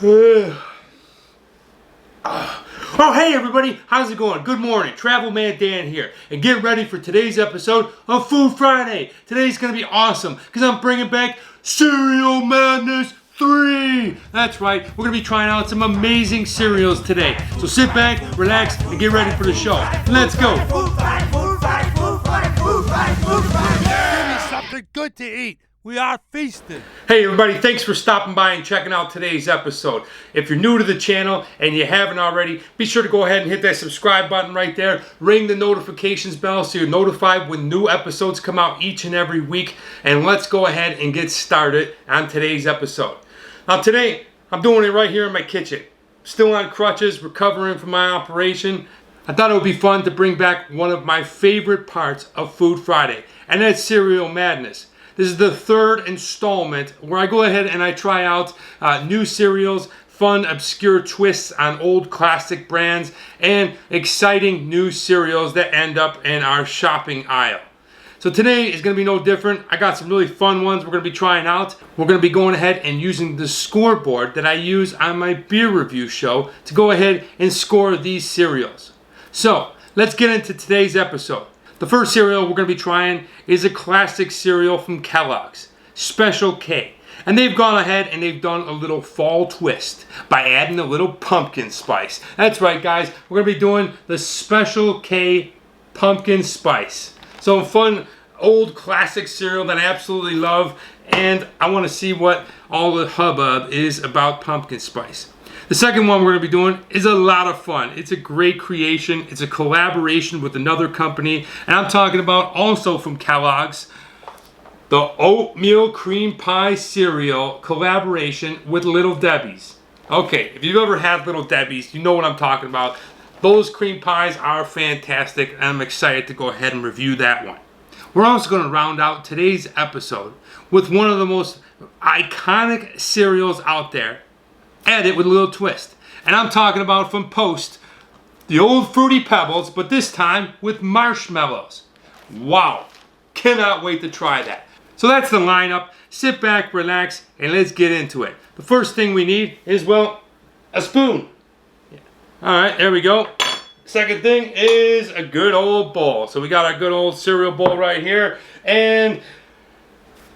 Oh, hey everybody, how's it going? Good morning, Travel Man Dan here, and get ready for today's episode of Food Friday. Today's gonna be awesome, because I'm bringing back Cereal Madness 3. That's right, we're gonna be trying out some amazing cereals today. So sit back, relax, and get ready for the show. Let's go. Food fight, food fight, food fight, food fight, food fight. Give me something good to eat. We are feasting. Hey everybody, thanks for stopping by and checking out today's episode. If you're new to the channel and you haven't already, be sure to go ahead and hit that subscribe button right there. Ring the notifications bell so you're notified when new episodes come out each and every week. And let's go ahead and get started on today's episode. Now today, I'm doing it right here in my kitchen. Still on crutches, recovering from my operation. I thought it would be fun to bring back one of my favorite parts of Food Friday, and that's Cereal Madness. This is the third installment where I go ahead and I try out new cereals, fun, obscure twists on old classic brands, and exciting new cereals that end up in our shopping aisle. So today is going to be no different. I got some really fun ones we're going to be trying out. We're going to be going ahead and using the scoreboard that I use on my beer review show to go ahead and score these cereals. So let's get into today's episode. The first cereal we're going to be trying is a classic cereal from Kellogg's, Special K. And they've gone ahead and they've done a little fall twist by adding a little pumpkin spice. That's right, guys. We're going to be doing the Special K pumpkin spice. So a fun old classic cereal that I absolutely love. And I want to see what all the hubbub is about pumpkin spice. The second one we're going to be doing is a lot of fun. It's a great creation. It's a collaboration with another company. And I'm talking about also from Kellogg's, the oatmeal cream pie cereal collaboration with Little Debbie's. Okay, if you've ever had Little Debbie's, you know what I'm talking about. Those cream pies are fantastic, and I'm excited to go ahead and review that one. We're also going to round out today's episode with one of the most iconic cereals out there. Add it with a little twist. And I'm talking about from Post, the old Fruity Pebbles, but this time with marshmallows. Wow. Cannot wait to try that. So that's the lineup. Sit back, relax, and let's get into it. The first thing we need is, well, a spoon. Alright, there we go. Second thing is a good old bowl. So we got our good old cereal bowl right here. And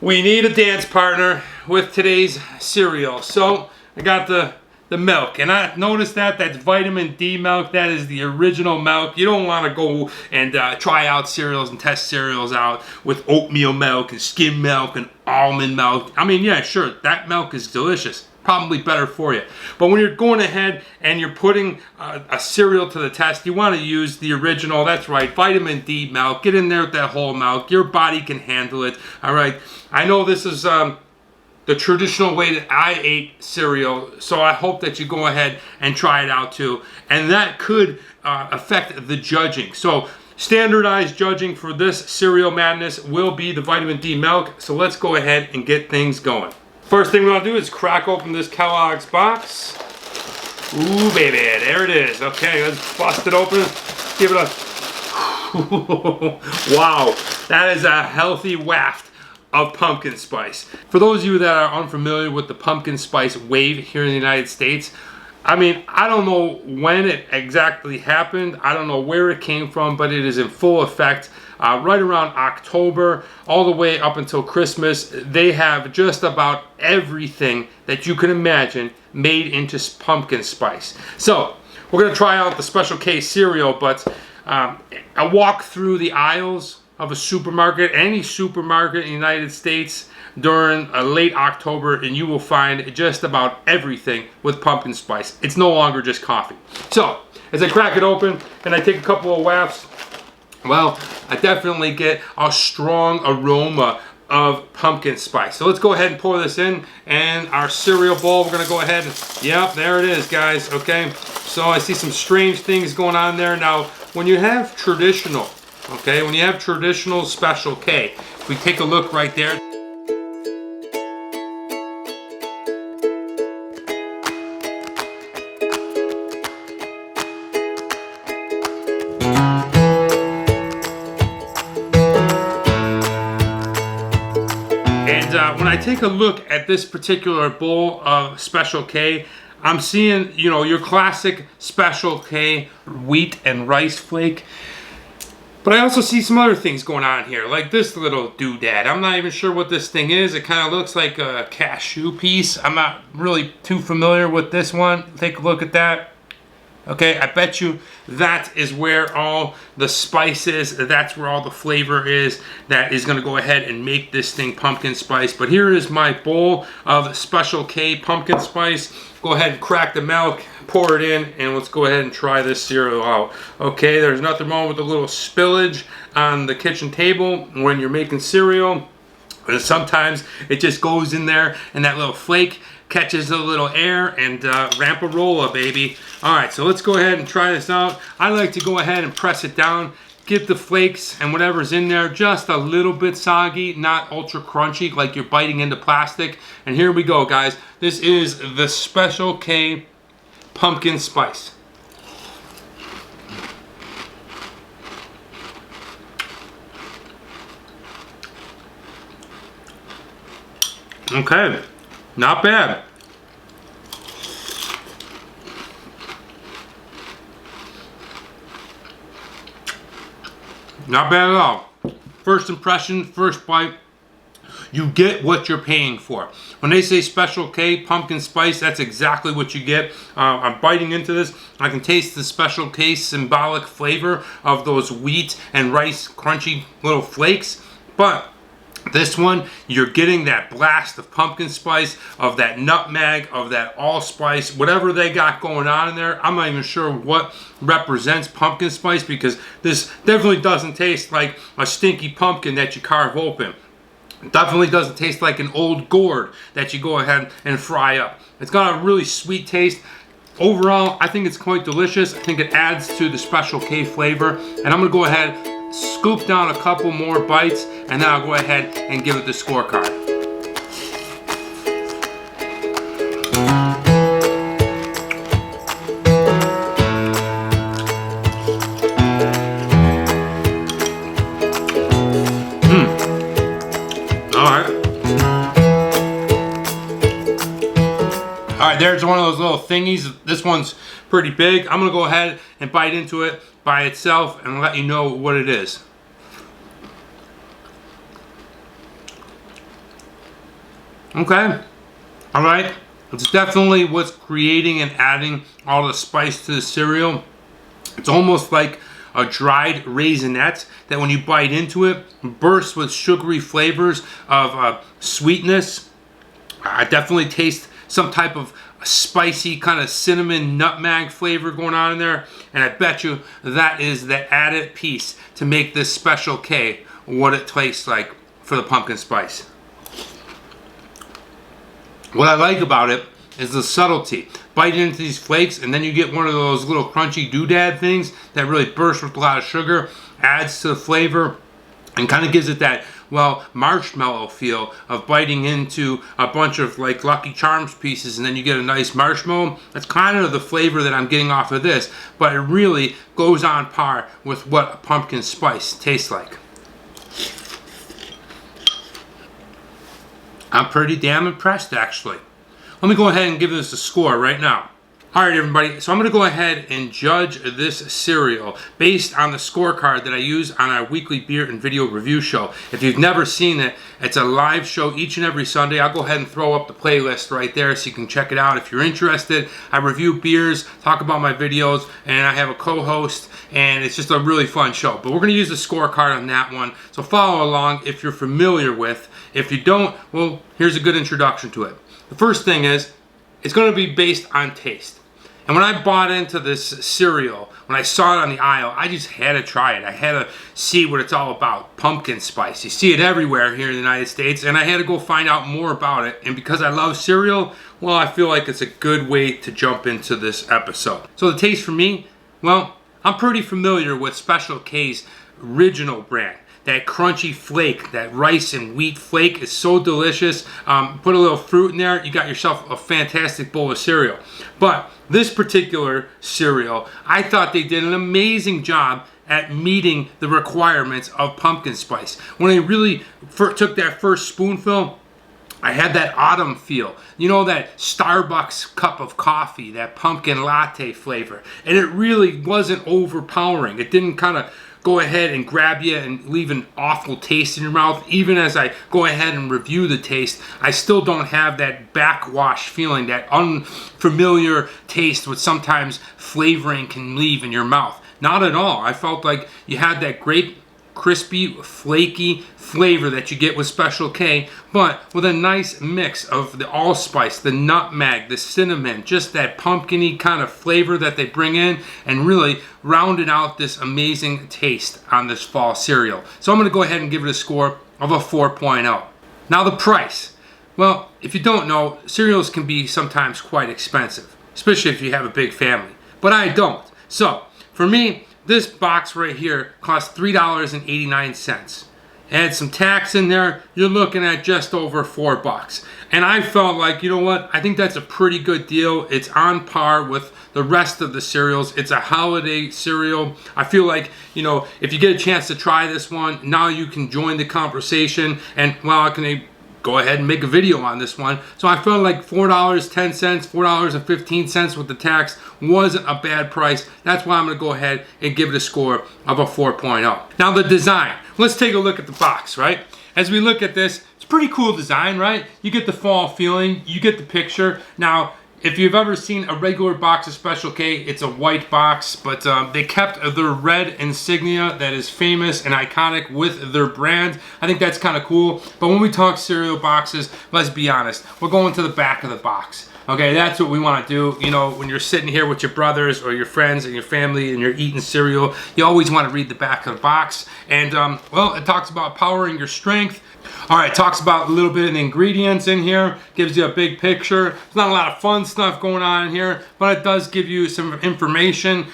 we need a dance partner with today's cereal. So I got the milk, and I noticed that's vitamin D milk. That is the original milk. You don't want to go and try out cereals and test cereals out with oatmeal milk and skim milk and almond milk. I mean, yeah, sure, that milk is delicious. Probably better for you. But when you're going ahead and you're putting a cereal to the test, you want to use the original, that's right, vitamin D milk. Get in there with that whole milk. Your body can handle it. All right. I know this is the traditional way that I ate cereal, so I hope that you go ahead and try it out too. And that could affect the judging. So standardized judging for this Cereal Madness will be the vitamin D milk. So let's go ahead and get things going. First thing we want to do is crack open this Kellogg's box. Ooh, baby, there it is. Okay, let's bust it open. Give it a... Wow, that is a healthy waft of pumpkin spice. For those of you that are unfamiliar with the pumpkin spice wave here in the United States, I mean, I don't know when it exactly happened. I don't know where it came from, but it is in full effect right around October, all the way up until Christmas. They have just about everything that you can imagine made into pumpkin spice. So we're going to try out the Special K cereal, but a walk through the aisles of a supermarket, any supermarket in the United States during late October, and you will find just about everything with pumpkin spice. It's no longer just coffee. So as I crack it open and I take a couple of wafts, well, I definitely get a strong aroma of pumpkin spice. So let's go ahead and pour this in, and our cereal bowl, we're gonna go ahead and, yep, there it is, guys. Okay, so I see some strange things going on there. Now when you have traditional, okay, when you have traditional Special K, if we take a look right there. And when I take a look at this particular bowl of Special K, I'm seeing, you know, your classic Special K wheat and rice flake. But I also see some other things going on here, like this little doodad. I'm not even sure what this thing is. It kind of looks like a cashew piece. I'm not really too familiar with this one. Take a look at that. Okay, I bet you that is where all the spice is. That's where all the flavor is. That is going to go ahead and make this thing pumpkin spice. But here is my bowl of Special K pumpkin spice. Go ahead and crack the milk, pour it in, and let's go ahead and try this cereal out. Okay, there's nothing wrong with a little spillage on the kitchen table when you're making cereal. But sometimes it just goes in there and that little flake catches a little air and ramp-a-rolla, baby. All right, so let's go ahead and try this out. I like to go ahead and press it down, give the flakes and whatever's in there just a little bit soggy, not ultra crunchy like you're biting into plastic. And here we go, guys. This is the Special K pumpkin spice. Okay, not bad. Not bad at all. First impression, first bite, you get what you're paying for. When they say Special K pumpkin spice, that's exactly what you get. I'm biting into this. I can taste the Special K symbolic flavor of those wheat and rice crunchy little flakes. But this one, you're getting that blast of pumpkin spice, of that nutmeg, of that allspice, whatever they got going on in there. I'm not even sure what represents pumpkin spice, because this definitely doesn't taste like a stinky pumpkin that you carve open. It definitely doesn't taste like an old gourd that you go ahead and fry up. It's got a really sweet taste. Overall, I think it's quite delicious. I think it adds to the Special K flavor. And I'm going to go ahead, scoop down a couple more bites, and then I'll go ahead and give it the scorecard. Alright, there's one of those little thingies. This one's pretty big. I'm going to go ahead and bite into it by itself and let you know what it is. Okay. Alright. It's definitely what's creating and adding all the spice to the cereal. It's almost like a dried raisinette that when you bite into it, bursts with sugary flavors of sweetness. I definitely taste some type of spicy kind of cinnamon nutmeg flavor going on in there, and I bet you that is the added piece to make this Special K what it tastes like for the pumpkin spice. What I like about it is the subtlety. Bite into these flakes and then you get one of those little crunchy doodad things that really bursts with a lot of sugar, adds to the flavor, and kind of gives it that, well, marshmallow feel of biting into a bunch of like Lucky Charms pieces and then you get a nice marshmallow. That's kind of the flavor that I'm getting off of this, but it really goes on par with what a pumpkin spice tastes like. I'm pretty damn impressed, actually. Let me go ahead and give this a score right now. Alright everybody, so I'm going to go ahead and judge this cereal based on the scorecard that I use on our weekly beer and video review show. If you've never seen it, it's a live show each and every Sunday. I'll go ahead and throw up the playlist right there so you can check it out if you're interested. I review beers, talk about my videos, and I have a co-host, and it's just a really fun show. But we're going to use the scorecard on that one, so follow along if you're familiar with. If you don't, well, here's a good introduction to it. The first thing is, it's going to be based on taste. And when I bought into this cereal, when I saw it on the aisle, I just had to try it. I had to see what it's all about. Pumpkin spice. You see it everywhere here in the United States, and I had to go find out more about it. And because I love cereal, well, I feel like it's a good way to jump into this episode. So the taste for me, well, I'm pretty familiar with Special K's original brand. That crunchy flake, that rice and wheat flake is so delicious. Put a little fruit in there, you got yourself a fantastic bowl of cereal. But this particular cereal, I thought they did an amazing job at meeting the requirements of pumpkin spice. When they really took that first spoonful, I had that autumn feel. You know, that Starbucks cup of coffee, that pumpkin latte flavor. And it really wasn't overpowering. It didn't kind of go ahead and grab you and leave an awful taste in your mouth. Even as I go ahead and review the taste, I still don't have that backwash feeling, that unfamiliar taste what sometimes flavoring can leave in your mouth. Not at all. I felt like you had that great crispy, flaky flavor that you get with Special K, but with a nice mix of the allspice, the nutmeg, the cinnamon, just that pumpkin-y kind of flavor that they bring in, and really rounded out this amazing taste on this fall cereal. So I'm going to go ahead and give it a score of a 4.0. Now the price. Well, if you don't know, cereals can be sometimes quite expensive, especially if you have a big family. But I don't. So, for me, this box right here costs $3.89. Add some tax in there, you're looking at just over $4. And I felt like, you know what, I think that's a pretty good deal. It's on par with the rest of the cereals. It's a holiday cereal. I feel like, you know, if you get a chance to try this one, now you can join the conversation. And, well, I can go ahead and make a video on this one. So I felt like $4.10, $4.15 with the tax wasn't a bad price. That's why I'm going to go ahead and give it a score of a 4.0. Now the design. Let's take a look at the box, right? As we look at this, it's a pretty cool design, right? You get the fall feeling, you get the picture. Now, if you've ever seen a regular box of Special K, it's a white box, but they kept their red insignia that is famous and iconic with their brand. I think that's kind of cool. But when we talk cereal boxes, let's be honest, we're going to the back of the box. Okay, that's what we want to do. You know, when you're sitting here with your brothers or your friends and your family and you're eating cereal, you always want to read the back of the box. And, well, it talks about powering your strength. All right, talks about a little bit of the ingredients in here, gives you a big picture. There's not a lot of fun stuff going on in here, but it does give you some information.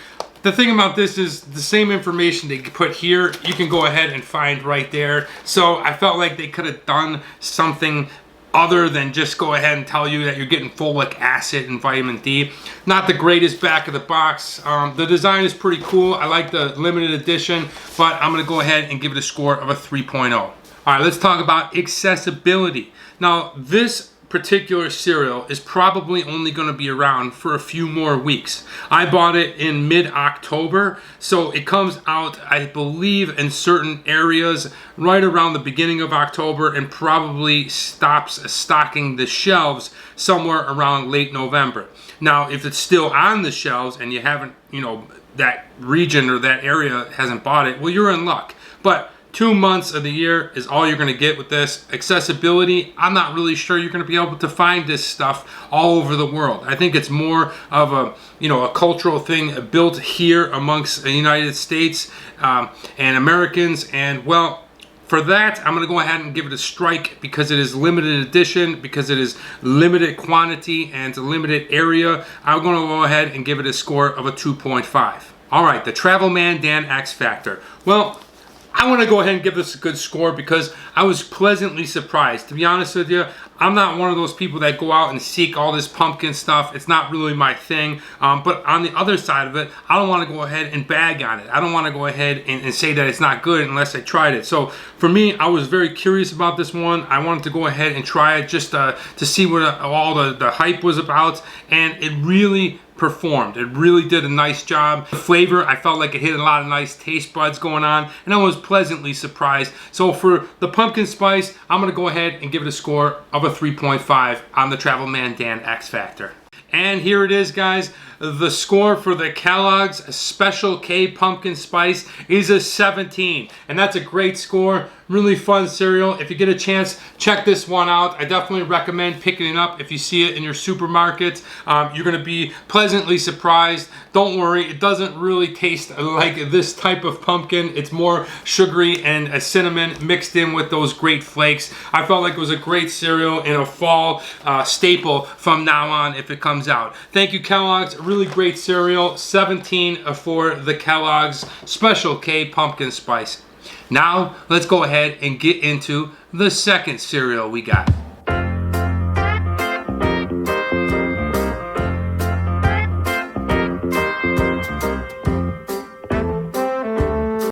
The thing about this is the same information they put here, you can go ahead and find right there. So I felt like they could have done something other than just go ahead and tell you that you're getting folic acid and vitamin D. Not the greatest back of the box. The design is pretty cool. I like the limited edition, but I'm going to go ahead and give it a score of a 3.0. All right, let's talk about accessibility. Now, this particular cereal is probably only going to be around for a few more weeks. I bought it in mid-October, so it comes out, I believe, in certain areas right around the beginning of October and probably stops stocking the shelves somewhere around late November. Now, if it's still on the shelves and you haven't, you know, that region or that area hasn't bought it, well, you're in luck. But 2 months of the year is all you're going to get with this. Accessibility, I'm not really sure you're going to be able to find this stuff all over the world. I think it's more of a, you know, a cultural thing built here amongst the United States and Americans. And, well, for that, I'm going to go ahead and give it a strike because it is limited edition, because it is limited quantity and it's a limited area. I'm going to go ahead and give it a score of a 2.5. All right, the Travel Man Dan X Factor. Well, I want to go ahead and give this a good score because I was pleasantly surprised. To be honest with you, I'm not one of those people that go out and seek all this pumpkin stuff. It's not really my thing. But on the other side of it, I don't want to go ahead and bag on it. I don't want to go ahead and say that it's not good unless I tried it. So for me, I was very curious about this one. I wanted to go ahead and try it just to see what all the hype was about. And it really performed. It really did a nice job. The flavor, I felt like it hit a lot of nice taste buds going on, and I was pleasantly surprised. So for the pumpkin spice, I'm going to go ahead and give it a score of a 3.5 on the Travel Man Dan X Factor. And here it is, guys. The score for the Kellogg's Special K Pumpkin Spice is a 17. And that's a great score. Really fun cereal. If you get a chance, check this one out. I definitely recommend picking it up if you see it in your supermarket. You're going to be pleasantly surprised. Don't worry, it doesn't really taste like this type of pumpkin. It's more sugary and a cinnamon mixed in with those great flakes. I felt like it was a great cereal and a fall staple from now on if it comes out. Thank you, Kellogg's. Really great cereal. 17 for the Kellogg's Special K Pumpkin Spice. Now, let's go ahead and get into the second cereal we got.